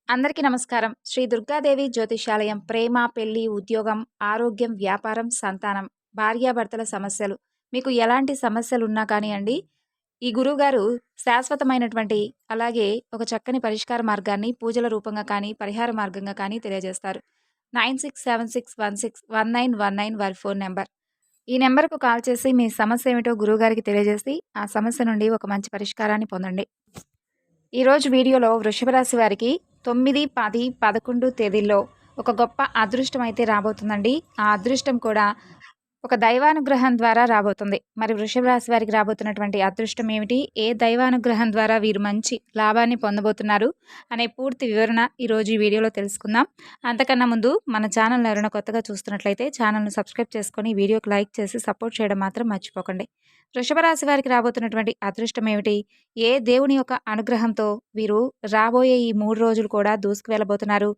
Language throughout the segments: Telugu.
అందరికీ నమస్కారం. శ్రీ దుర్గాదేవి జ్యోతిష్యాలయం ప్రేమ, పెళ్లి, ఉద్యోగం, ఆరోగ్యం, వ్యాపారం, సంతానం, భార్యాభర్తల సమస్యలు మీకు ఎలాంటి సమస్యలున్నా కానియండి, ఈ గురువుగారు శాశ్వతమైనటువంటి అలాగే ఒక చక్కని పరిష్కార మార్గాన్ని పూజల రూపంగా కానీ, పరిహార మార్గంగా కానీ తెలియజేస్తారు. 9676161919 వారి ఫోన్ నంబర్. ఈ నంబర్‌కు కాల్ చేసి మీ సమస్య ఏమిటో గురువుగారికి తెలియజేసి, ఆ సమస్య నుండి ఒక మంచి పరిష్కారాన్ని పొందండి. ఈరోజు వీడియోలో వృషభ రాశి వారికి 9, 10, 11 తేదీల్లో ఒక గొప్ప అదృష్టం అయితే రాబోతుందండి. ఆ అదృష్టం కూడా ఒక దైవానుగ్రహం ద్వారా రాబోతుంది. మరి వృషభ రాశి వారికి రాబోతున్నటువంటి అదృష్టం ఏమిటి? ఏ దైవానుగ్రహం ద్వారా వీరు మంచి లాభాన్ని పొందబోతున్నారు అనే పూర్తి వివరణ ఈరోజు ఈ వీడియోలో తెలుసుకుందాం. అంతకన్నా ముందు మన ఛానల్ని ఎవరైనా కొత్తగా చూస్తున్నట్లయితే ఛానల్ను సబ్స్క్రైబ్ చేసుకొని వీడియోకి లైక్ చేసి సపోర్ట్ చేయడం మాత్రం మర్చిపోకండి. వృషభ రాశి వారికి రాబోతున్నటువంటి అదృష్టం ఏమిటి? ఏ దేవుని యొక్క అనుగ్రహంతో వీరు రాబోయే ఈ 3 రోజులు కూడా దూసుకు వెళ్ళబోతున్నారు?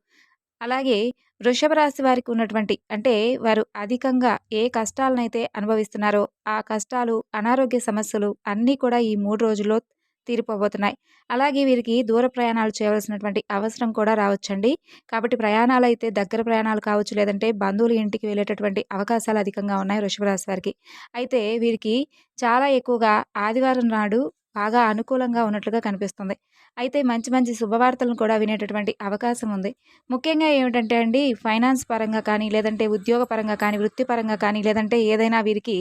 అలాగే వృషభ రాశి వారికి ఉన్నటువంటి అంటే వారు అధికంగా ఏ కష్టాలనైతే అనుభవిస్తున్నారో ఆ కష్టాలు, అనారోగ్య సమస్యలు అన్నీ కూడా ఈ 3 రోజుల్లో తీరిపోబోతున్నాయి. అలాగే వీరికి దూర ప్రయాణాలు చేయవలసినటువంటి అవసరం కూడా రావచ్చండి. కాబట్టి ప్రయాణాలైతే దగ్గర ప్రయాణాలు కావచ్చు, లేదంటే బంధువుల ఇంటికి వెళ్ళేటటువంటి అవకాశాలు అధికంగా ఉన్నాయి వృషభ రాశి వారికి. అయితే వీరికి చాలా ఎక్కువగా ఆదివారం నాడు బాగా అనుకూలంగా ఉన్నట్లుగా కనిపిస్తుంది. అయితే మంచి మంచి శుభవార్తలను కూడా వినేటటువంటి అవకాశం ఉంది. ముఖ్యంగా ఏమిటంటే అండి, ఫైనాన్స్ పరంగా కానీ, లేదంటే ఉద్యోగ పరంగా కానీ, వృత్తిపరంగా కానీ, లేదంటే ఏదైనా వీరికి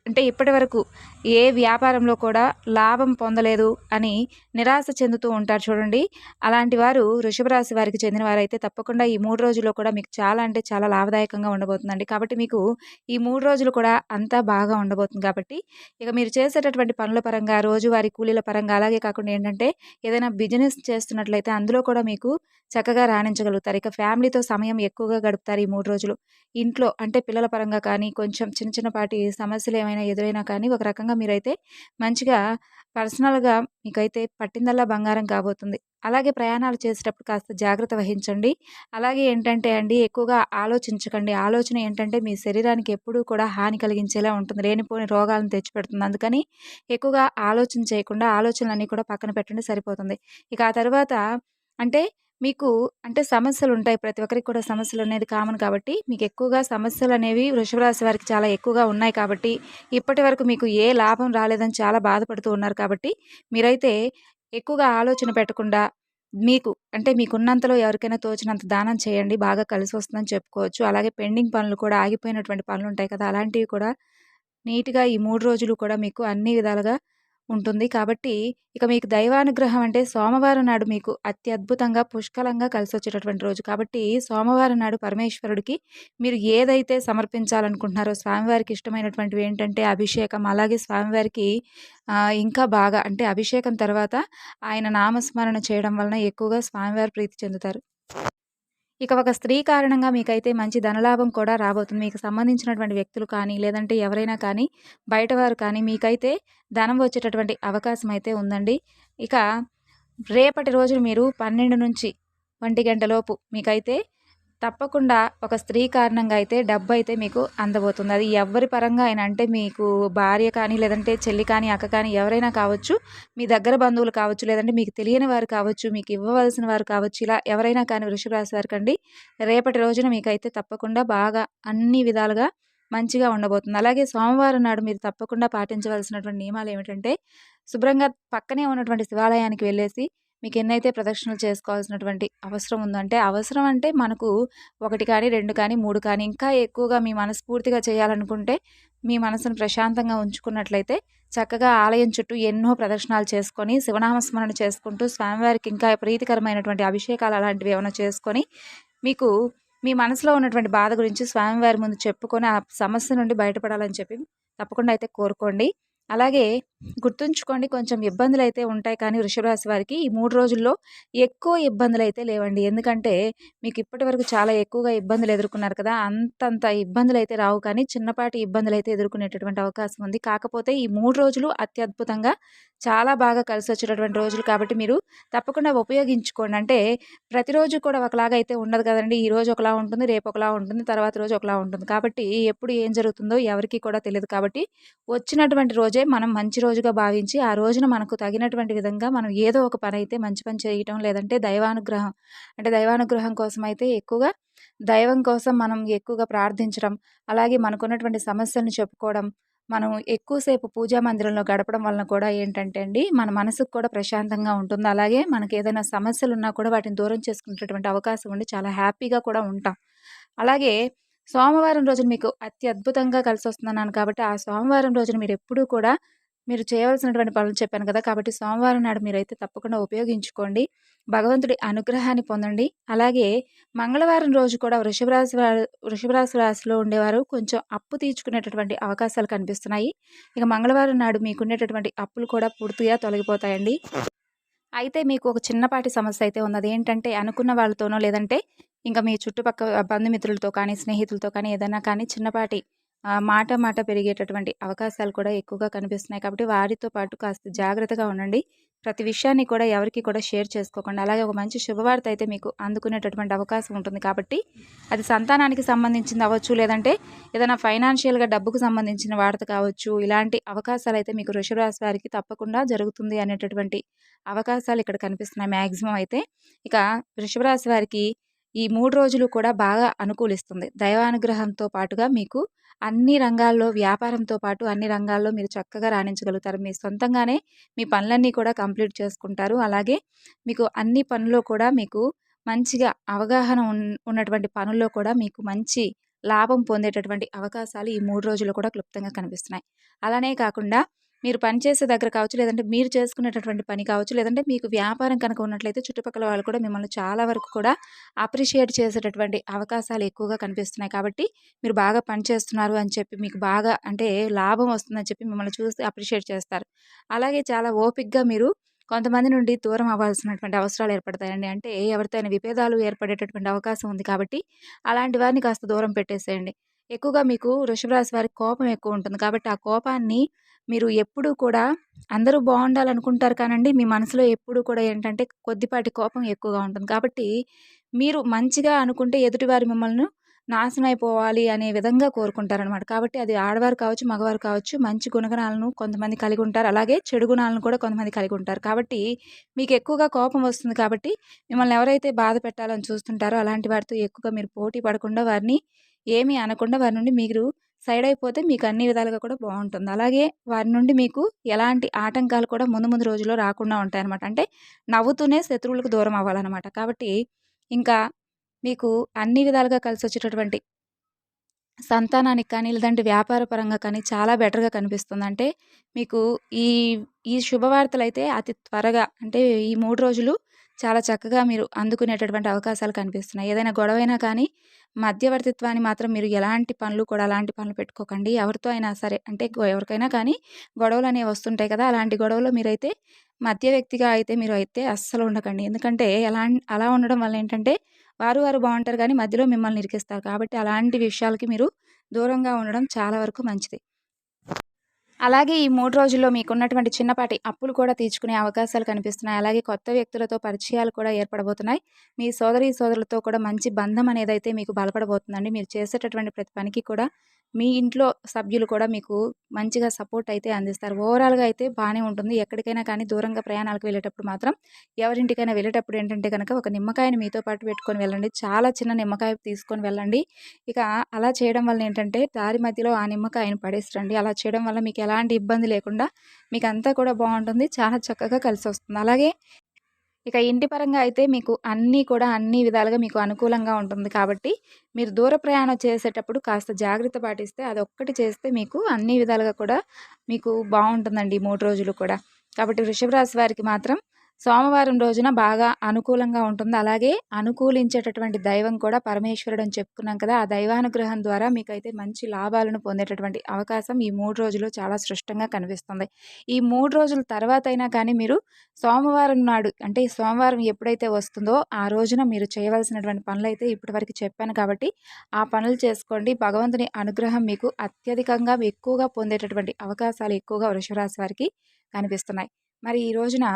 అంటే ఇప్పటివరకు ఏ వ్యాపారంలో కూడా లాభం పొందలేదు అని నిరాశ చెందుతూ ఉంటారు చూడండి. అలాంటి వారు వృషభ రాశి వారికి చెందిన వారైతే తప్పకుండా ఈ 3 రోజుల్లో కూడా మీకు చాలా అంటే చాలా లాభదాయకంగా ఉండబోతుందండి. కాబట్టి మీకు ఈ 3 రోజులు కూడా అంతా బాగా ఉండబోతుంది కాబట్టి ఇక మీరు చేసేటటువంటి పనుల పరంగా, రోజువారీ కూలీల పరంగా, అలాగే కాకుండా ఏంటంటే ఏదైనా బిజినెస్ చేస్తున్నట్లయితే అందులో కూడా మీకు చక్కగా రాణించగలుగుతారు. ఇక ఫ్యామిలీతో సమయం ఎక్కువగా గడుపుతారు ఈ 3 రోజులు. ఇంట్లో అంటే పిల్లల పరంగా కానీ, కొంచెం చిన్న చిన్నపాటి సమస్యలు ఏమైనా ఎదురైనా కానీ ఒక రకంగా మీరైతే మంచిగా పర్సనల్‌గా మీకైతే పట్టిందల్లా బంగారం కాబోతుంది. అలాగే ప్రయాణాలు చేసేటప్పుడు కాస్త జాగ్రత్త వహించండి. అలాగే ఏంటంటే అండి, ఎక్కువగా ఆలోచించకండి. ఆలోచన ఏంటంటే మీ శరీరానికి ఎప్పుడూ కూడా హాని కలిగించేలా ఉంటుంది. లేనిపోని రోగాలను తెచ్చిపెడుతుంది. అందుకని ఎక్కువగా ఆలోచన చేయకుండా ఆలోచనలన్నీ కూడా పక్కన పెట్టండి, సరిపోతుంది. ఇక ఆ తర్వాత అంటే మీకు అంటే సమస్యలుంటాయి. ప్రతి ఒక్కరికి కూడా సమస్యలనేది కామన్ కాబట్టి, మీకు ఎక్కువగా సమస్యలనేవి వృషభ రాశి వారికి చాలా ఎక్కువగా ఉన్నాయి కాబట్టి, ఇప్పటివరకు మీకు ఏ లాభం రాలేదని చాలా బాధపడుతూ ఉన్నారు కాబట్టి, మీరైతే ఎక్కువగా ఆలోచన పెట్టకుండా మీకు అంటే మీకున్నంతలో ఎవరికైనా తోచినంత దానం చేయండి. బాగా కలిసొస్తుందని చెప్పుకోవచ్చు. అలాగే పెండింగ్ పనులు కూడా ఆగిపోయినటువంటి పనులుంటాయి కదా! అలాంటివి కూడా నీట్‌గా ఈ 3 రోజులు కూడా మీకు అన్ని విధాలుగా ఉంటుంది. కాబట్టి ఇక మీకు దైవానుగ్రహం అంటే సోమవారం నాడు మీకు అత్యద్భుతంగా, పుష్కలంగా కలిసొచ్చేటటువంటి రోజు. కాబట్టి సోమవారం నాడు పరమేశ్వరుడికి మీరు ఏదైతే సమర్పించాలనుకుంటున్నారో స్వామివారికి ఇష్టమైనటువంటివి ఏంటంటే అభిషేకం, అలాగే స్వామివారికి ఇంకా బాగా అంటే అభిషేకం తర్వాత ఆయన నామస్మరణ చేయడం వలన ఎక్కువగా స్వామివారు ప్రీతి చెందుతారు. ఇక ఒక స్త్రీ కారణంగా మీకైతే మంచి ధనలాభం కూడా రాబోతుంది. మీకు సంబంధించినటువంటి వ్యక్తులు కానీ, లేదంటే ఎవరైనా కానీ, బయటవారు కానీ మీకైతే ధనం వచ్చేటటువంటి అవకాశం అయితే ఉందండి. ఇక రేపటి రోజున మీరు 12-1 గంట లోపు మీకైతే తప్పకుండా ఒక స్త్రీ కారణంగా అయితే డబ్బైతే మీకు అందబోతుంది. అది ఎవ్వరి పరంగా అయినా అంటే మీకు భార్య కానీ, లేదంటే చెల్లి కానీ, అక్క కానీ ఎవరైనా కావచ్చు, మీ దగ్గర బంధువులు కావచ్చు, లేదంటే మీకు తెలియని వారు కావచ్చు, మీకు ఇవ్వవలసిన వారు కావచ్చు, ఇలా ఎవరైనా కానీ వృషభ రాశి వారికండి రేపటి రోజున మీకైతే తప్పకుండా బాగా అన్ని విధాలుగా మంచిగా ఉండబోతుంది. అలాగే సోమవారం నాడు మీరు తప్పకుండా పాటించవలసినటువంటి నియమాలు ఏమిటంటే, శుభ్రంగా పక్కనే ఉన్నటువంటి శివాలయానికి వెళ్ళేసి మీకు ఎన్నైతే ప్రదక్షిణలు చేసుకోవాల్సినటువంటి అవసరం ఉందంటే, అవసరం అంటే మనకు 1 కానీ, 2 కానీ, 3 కానీ ఇంకా ఎక్కువగా మీ మనస్ఫూర్తిగా చేయాలనుకుంటే, మీ మనసును ప్రశాంతంగా ఉంచుకున్నట్లయితే చక్కగా ఆలయం చుట్టూ ఎన్నో ప్రదక్షిణాలు చేసుకొని, శివనామస్మరణ చేసుకుంటూ స్వామివారికి ఇంకా ప్రీతికరమైనటువంటి అభిషేకాలు అలాంటివి ఏమైనా చేసుకొని, మీకు మీ మనసులో ఉన్నటువంటి బాధ గురించి స్వామివారి ముందు చెప్పుకొని, ఆ సమస్య నుండి బయటపడాలని చెప్పి తప్పకుండా అయితే కోరుకోండి. అలాగే గుర్తుంచుకోండి, కొంచెం ఇబ్బందులైతే ఉంటాయి కానీ వృషభ రాశి వారికి ఈ 3 రోజుల్లో ఎక్కువ ఇబ్బందులైతే లేవండి. ఎందుకంటే మీకు ఇప్పటివరకు చాలా ఎక్కువగా ఇబ్బందులు ఎదుర్కొన్నారు కదా! అంతంత ఇబ్బందులైతే రావు కానీ చిన్నపాటి ఇబ్బందులైతే ఎదుర్కొనేటటువంటి అవకాశం ఉంది. కాకపోతే ఈ 3 రోజులు అత్యద్భుతంగా చాలా బాగా కలిసొచ్చేటటువంటి రోజులు కాబట్టి మీరు తప్పకుండా ఉపయోగించుకోండి. అంటే ప్రతిరోజు కూడా ఒకలాగా అయితే ఉండదు కదండీ! ఈరోజు ఒకలా ఉంటుంది, రేపు ఒకలా ఉంటుంది, తర్వాత రోజు ఒకలా ఉంటుంది. కాబట్టి ఎప్పుడు ఏం జరుగుతుందో ఎవరికీ కూడా తెలీదు కాబట్టి వచ్చినటువంటి రోజే మనం మంచి రోజు రోజుగా భావించి ఆ రోజున మనకు తగినటువంటి విధంగా మనం ఏదో ఒక పని అయితే మంచి పని చేయటం, లేదంటే దైవానుగ్రహం కోసం అయితే ఎక్కువగా దైవం కోసం మనం ఎక్కువగా ప్రార్థించడం, అలాగే మనకున్నటువంటి సమస్యలను చెప్పుకోవడం, మనం ఎక్కువసేపు పూజా మందిరంలో గడపడం వలన కూడా ఏంటంటే అండి, మన మనసుకు కూడా ప్రశాంతంగా ఉంటుంది. అలాగే మనకేదైనా సమస్యలున్నా కూడా వాటిని దూరం చేసుకునేటటువంటి అవకాశం ఉండి చాలా హ్యాపీగా కూడా ఉంటాం. అలాగే సోమవారం రోజున మీకు అత్యద్భుతంగా కలిసొస్తుందన్నాను కాబట్టి, ఆ సోమవారం రోజున మీరెప్పుడూ కూడా మీరు చేయవలసినటువంటి పనులు చెప్పాను కదా! కాబట్టి సోమవారం నాడు మీరైతే తప్పకుండా ఉపయోగించుకోండి. భగవంతుడి అనుగ్రహాన్ని పొందండి. అలాగే మంగళవారం రోజు కూడా వృషభ రాశిలో ఉండేవారు కొంచెం అప్పు తీర్చుకునేటటువంటి అవకాశాలు కనిపిస్తున్నాయి. ఇక మంగళవారం నాడు మీకుండేటటువంటి అప్పులు కూడా పూర్తిగా తొలగిపోతాయండి. అయితే మీకు ఒక చిన్నపాటి సమస్య అయితే ఉంది. అదేంటంటే అనుకున్న వాళ్ళతోనో లేదంటే ఇంకా మీ చుట్టుపక్క బంధుమిత్రులతో కానీ, స్నేహితులతో కానీ ఏదైనా కానీ చిన్నపాటి మాట పెరిగేటటువంటి అవకాశాలు కూడా ఎక్కువగా కనిపిస్తున్నాయి. కాబట్టి వారితో పాటు కాస్త జాగ్రత్తగా ఉండండి. ప్రతి విషయాన్ని కూడా ఎవరికీ కూడా షేర్ చేసుకోకండి. అలాగే ఒక మంచి శుభవార్త అయితే మీకు అందుకునేటటువంటి అవకాశం ఉంటుంది. కాబట్టి అది సంతానానికి సంబంధించింది అవ్వచ్చు, లేదంటే ఏదైనా ఫైనాన్షియల్‌గా డబ్బుకు సంబంధించిన వార్త కావచ్చు. ఇలాంటి అవకాశాలైతే మీకు వృషభ రాశి వారికి తప్పకుండా జరుగుతుంది అనేటటువంటి అవకాశాలు ఇక్కడ కనిపిస్తున్నాయి మ్యాక్సిమం అయితే. ఇక వృషభ రాశి వారికి ఈ 3 రోజులు కూడా బాగా అనుకూలిస్తుంది. దైవానుగ్రహంతో పాటుగా మీకు అన్ని రంగాల్లో వ్యాపారంతో పాటు అన్ని రంగాల్లో మీరు చక్కగా రాణించగలుగుతారు. మీ సొంతంగానే మీ పనులన్నీ కూడా కంప్లీట్ చేసుకుంటారు. అలాగే మీకు అన్ని పనుల్లో కూడా మీకు మంచిగా అవగాహన ఉన్నటువంటి పనుల్లో కూడా మీకు మంచి లాభం పొందేటటువంటి అవకాశాలు ఈ 3 రోజులు కూడా క్లుప్తంగా కనిపిస్తున్నాయి. అలానే కాకుండా మీరు పనిచేసే దగ్గర కావచ్చు, లేదంటే మీరు చేసుకునేటటువంటి పని కావచ్చు, లేదంటే మీకు వ్యాపారం కనుక ఉన్నట్లయితే చుట్టుపక్కల వాళ్ళు కూడా మిమ్మల్ని చాలా వరకు కూడా అప్రిషియేట్ చేసేటటువంటి అవకాశాలు ఎక్కువగా కనిపిస్తున్నాయి. కాబట్టి మీరు బాగా పని చేస్తున్నారు అని చెప్పి మీకు బాగా అంటే లాభం వస్తుందని చెప్పి మిమ్మల్ని చూసి అప్రిషియేట్ చేస్తారు. అలాగే చాలా ఓపికగా మీరు కొంతమంది నుండి దూరం అవ్వాల్సినటువంటి అవసరాలు ఏర్పడతాయండి. అంటే ఎవరితో అయినా విభేదాలు ఏర్పడేటటువంటి అవకాశం ఉంది కాబట్టి అలాంటి వారిని కాస్త దూరం పెట్టేసేయండి. ఎక్కువగా మీకు వృషభ రాశి వారికి కోపం ఎక్కువ ఉంటుంది. కాబట్టి ఆ కోపాన్ని మీరు ఎప్పుడూ కూడా అందరూ బావుండాలనుకుంటారు కానండి, మీ మనసులో ఎప్పుడూ కూడా ఏంటంటే కొద్దిపాటి కోపం ఎక్కువగా ఉంటుంది. కాబట్టి మీరు మంచిగా అనుకుంటే ఎదుటివారు మిమ్మల్ని నాశనం అయిపోవాలి అనే విధంగా కోరుకుంటారనమాట. కాబట్టి అది ఆడవారు కావచ్చు, మగవారు కావచ్చు మంచి గుణగణాలను కొంతమంది కలిగి ఉంటారు. అలాగే చెడు గుణాలను కూడా కొంతమంది కలిగి ఉంటారు. కాబట్టి మీకు ఎక్కువగా కోపం వస్తుంది కాబట్టి మిమ్మల్ని ఎవరైతే బాధ పెట్టాలని చూస్తుంటారో అలాంటి వారితో ఎక్కువగా మీరు పోటీ పడకుండా వారిని ఏమీ అనకుండా వారి నుండి మీరు సైడ్ అయిపోతే మీకు అన్ని విధాలుగా కూడా బావుంటుంది. అలాగే వారి నుండి మీకు ఎలాంటి ఆటంకాలు కూడా ముందు ముందు రోజుల్లో రాకుండా ఉంటాయన్నమాట. అంటే నవ్వుతూనే శత్రువులకు దూరం అవ్వాలన్నమాట. కాబట్టి ఇంకా మీకు అన్ని విధాలుగా కలిసొచ్చేటటువంటి సంతానానికి కానీ, లేదంటే వ్యాపార పరంగా కానీ చాలా బెటర్‌గా కనిపిస్తుంది. అంటే మీకు ఈ ఈ శుభవార్తలైతే అతి త్వరగా అంటే ఈ 3 రోజులు చాలా చక్కగా మీరు అందుకునేటటువంటి అవకాశాలు కనిపిస్తున్నాయి. ఏదైనా గొడవైనా కానీ మధ్యవర్తిత్వాన్ని మాత్రం మీరు ఎలాంటి పనులు కూడా అలాంటి పనులు పెట్టుకోకండి. ఎవరితో అయినా సరే అంటే ఎవరికైనా కానీ గొడవలనేవి వస్తుంటాయి కదా! అలాంటి గొడవలో మీరైతే మధ్య వ్యక్తిగా అయితే మీరు అయితే అస్సలు ఉండకండి. ఎందుకంటే అలా ఉండడం వల్ల ఏంటంటే వారు బావుంటారు గానీ మధ్యలో మిమ్మల్ని ఇరికిస్తారు. కాబట్టి అలాంటి విషయాలకి మీరు దూరంగా ఉండడం చాలా వరకు మంచిది. అలాగే ఈ 3 రోజుల్లో మీకున్నటువంటి చిన్నపాటి అప్పులు కూడా తీర్చుకునే అవకాశాలు కనిపిస్తున్నాయి. అలాగే కొత్త వ్యక్తులతో పరిచయాలు కూడా ఏర్పడబోతున్నాయి. మీ సోదరులతో కూడా మంచి బంధం అనేదైతే మీకు బలపడబోతుందండి. మీరు చేసేటటువంటి ప్రతి పనికి కూడా మీ ఇంట్లో సభ్యులు కూడా మీకు మంచిగా సపోర్ట్ అయితే అందిస్తారు. ఓవరాల్‌గా అయితే బానే ఉంటుంది. ఎక్కడికైనా కానీ దూరంగా ప్రయాణాలకు వెళ్ళేటప్పుడు మాత్రం ఎవరింటికైనా వెళ్ళేటప్పుడు ఏంటంటే గనక ఒక నిమ్మకాయని మీతో పాటు పెట్టుకొని వెళ్ళండి. చాలా చిన్న నిమ్మకాయ తీసుకొని వెళ్ళండి. ఇక అలా చేయడం వల్ల ఏంటంటే దారి మధ్యలో ఆ నిమ్మకాయని పడేసిరండి. అలా చేయడం వల్ల మీకు ఎలాంటి ఇబ్బంది లేకుండా మీకంతా కూడా బావుంటుంది. చాలా చక్కగా కలిసొస్తుంది. అలాగే ఇక ఇంటి పరంగా అయితే మీకు అన్ని విధాలుగా మీకు అనుకూలంగా ఉంటుంది. కాబట్టి మీరు దూర ప్రయాణం చేసేటప్పుడు కాస్త జాగ్రత్త పాటిస్తే అదొక్కటి చేస్తే మీకు అన్ని విధాలుగా కూడా మీకు బావుంటుందండి ఈ 3 రోజులు కూడా. కాబట్టి వృషభ రాశి వారికి మాత్రం సోమవారం రోజున బాగా అనుకూలంగా ఉంటుంది. అలాగే అనుకూలించేటటువంటి దైవం కూడా పరమేశ్వరుడు అని చెప్పుకున్నాం కదా! ఆ దైవానుగ్రహం ద్వారా మీకైతే మంచి లాభాలను పొందేటటువంటి అవకాశం ఈ 3 రోజులు చాలా స్పష్టంగా కనిపిస్తుంది. ఈ 3 రోజుల తర్వాతైనా కానీ మీరు సోమవారం నాడు అంటే సోమవారం ఎప్పుడైతే వస్తుందో ఆ రోజున మీరు చేయవలసినటువంటి పనులైతే ఇప్పటివరకు చెప్పాను కాబట్టి ఆ పనులు చేసుకోండి. భగవంతుని అనుగ్రహం మీకు అత్యధికంగా ఎక్కువగా పొందేటటువంటి అవకాశాలు ఎక్కువగా వృషభ రాశి వారికి కనిపిస్తున్నాయి. మరి ఈ రోజున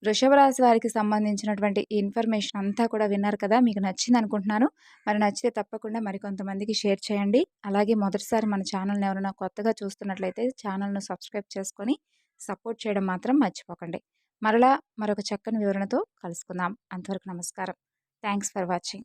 వృషభ రాశి వారికి సంబంధించినటువంటి ఈ ఇన్ఫర్మేషన్ అంతా కూడా విన్నారు కదా! మీకు నచ్చిందనుకుంటున్నాను. మరి నచ్చితే తప్పకుండా మరికొంతమందికి షేర్ చేయండి. అలాగే మొదటిసారి మన ఛానల్‌ని ఎవరైనా కొత్తగా చూస్తున్నట్లయితే ఛానల్‌ను సబ్స్క్రైబ్ చేసుకొని సపోర్ట్ చేయడం మాత్రం మర్చిపోకండి. మరలా మరొక చక్కని వివరణతో కలుసుకుందాం. అంతవరకు నమస్కారం. Thanks for watching.